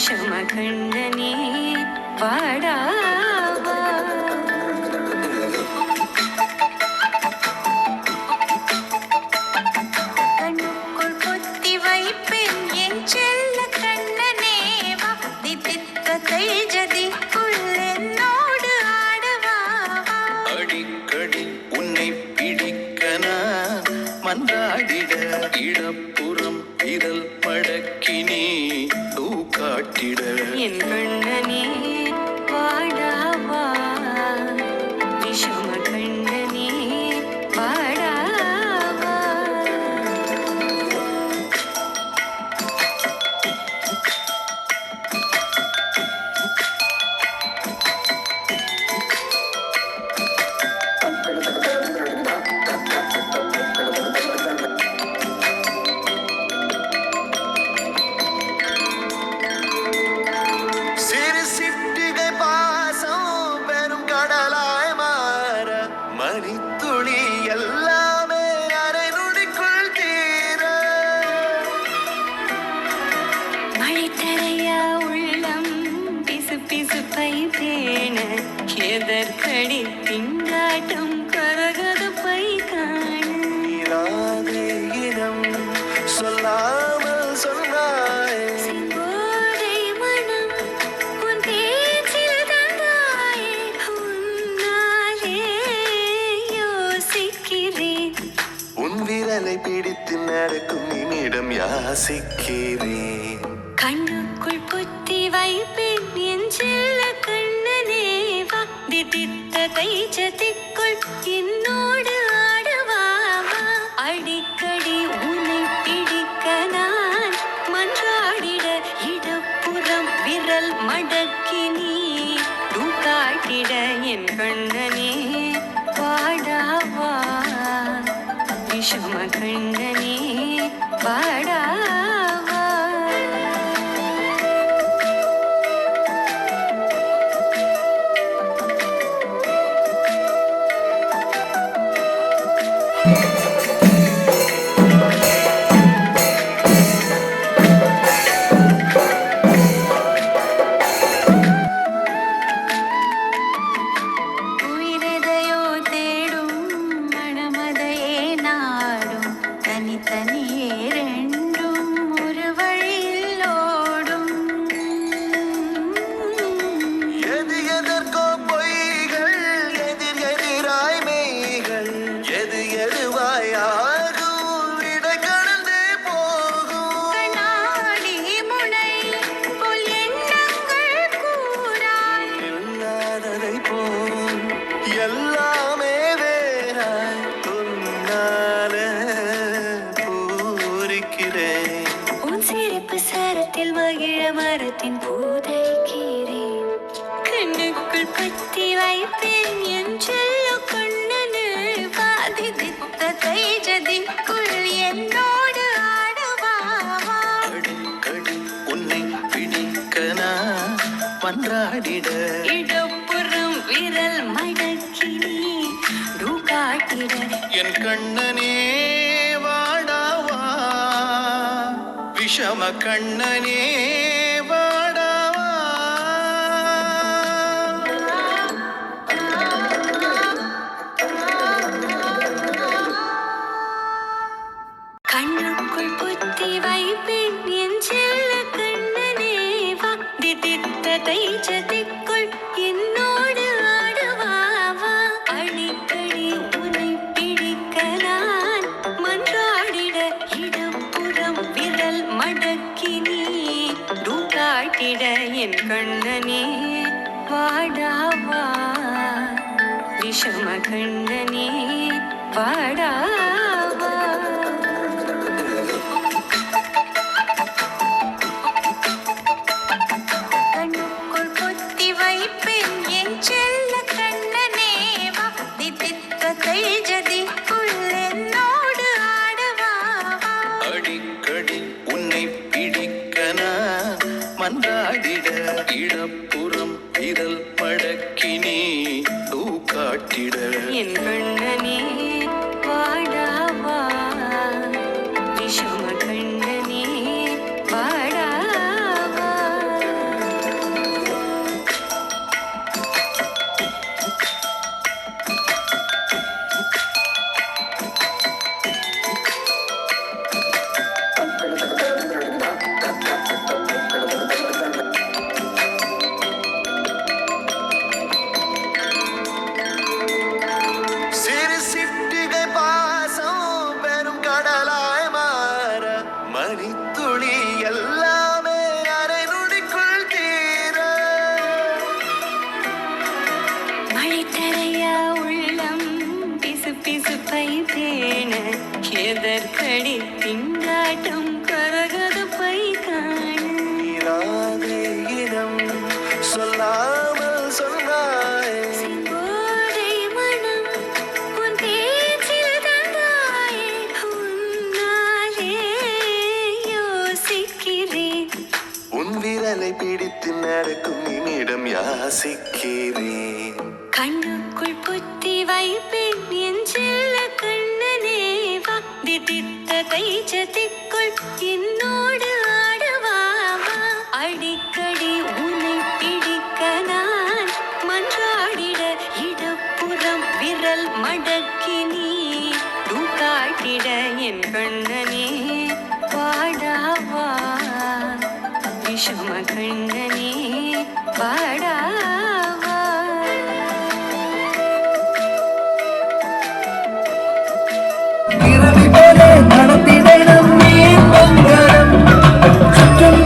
விஷமகண்டனே பாடாவா கண்ணுக்குள் பொத்தி வைப்பேன் என் செல்ல கண்ணனேவா தித்தித்ததை ஜதிக்குள் என்னோடு ஆடவாவா அடிக்கடி உன்னை பிடிக்க நான் மன்றாடிட இடப்புறம் விரல் மடக்கினே காட்டிட என் கண்ணனே பாடாவா விஷமகண்டனே பாடாவா மணித்துளி எல்லாமே அரை நொடிக்குள் தீர மழை தரையா உள்ளம் பிசு பிசு பை பேண எதற்கடி திண்டாட்டம் கரகது பை காணாதே இனம் சொல்லாமல் சொன்னாய் செங்கோதை மனம் உன் பேச்சில் தந்தாயே உன்னாலே யோசிக்கிறேன் உன் விரலை பிடித்து நடக்கும் நிமிடம் யாசிக்கிறேன் கண்ணுக்குள் பொத்தி வைப்பேன் என் செல்ல கண்ணனே வா தித்தித்ததை ஜதிக்குள் என்னோடு ஆடவாவா அடிக்கடி உன்னை பிடிக்க நான் மன்றாடிட இடப்புறம் விரல் மடக்கி நீ காட்டிட என் கண்ணனே பாடாவா விஷமகண்டனே பாடாவா உயிரெதையோ தேடும் மனமதையே நாடும் தனித்தனியே ரெண்டும் ஒரு வழியில் ஓடும் எது எதற்கோ பொய்கள் எதிர் எதிராய் மெய்கள் எது எதுவாய் ஆகும் இடை கடந்தே போகும் கண்ணாடி முனை போல் எண்ணங்கள் கூறாய் இல்லாததை போல் எல்லாமே வேறாய் உன்னால பூரிக்கிறேன் உன் சிரிப்பு சரத்தில் மகிழ மரத்தின் பூதைக்கிறேன் கண்ணுக்குள் பத்தி வைப்பேன் என் செல்ல கண்ணனு பாதி தித்ததை ஜதிக்குள் என்னோடு ஆடவாவா அடிக்கடி உன்னை பிடிக்க நான் மன்றாடிட இடப்புறம் விரல் மடக்கி நீ காட்டிட என் கண்ணனே வாடாவா விஷம கண்ணனே வாடாவா கண்ணுக்குள் புத்தி வைப்பேன் என் செல்ல கண்ணனே வா தித்தித்ததை ஜதிக்குள் என்னோடு ஆடவாவா அடிக்கடி உன்னை பிடிக்க நான் மன்றாடிட இடப்புறம் விரல் மடக்கி நீ காட்டிட என் கண்ணனே வாடாவா விஷமகண்டனே வாடாவா கண்ணுக்குள் பொத்தி வைப்பேன் என் செல்ல கண்ணனே வா தித்தித்ததை ஜதிக்குள் என்னோடு ஆடவாவா அடிக்கடி உன்னை பிடிக்க நான் மன்றாடிட இடப்புறம் விரல் மடக்கினே காட்டிட என் கண்ணனே வாடாவா விஷமகண்டனே வாடாவா பிடித்து நடக்கும் நிமிடம் யாசிக்கிறேன். கண்ணுக்குள் புத்தி வைப்பேன் என் செல்ல கண்ணனேவா திதித்த தைஜதிக்குள் என்னோடு ஆடுவாவா அடிக்கடி உன்னை பிடிக்க நான் மன்றாடிட இடப்புறம் விரல் மடக்கி நீ காட்டிட என் கண்ணனே பாடாவா விஷம கண்ணனே பாடாவா நடத்திடணும் நீ மங்களம் சுற்றம்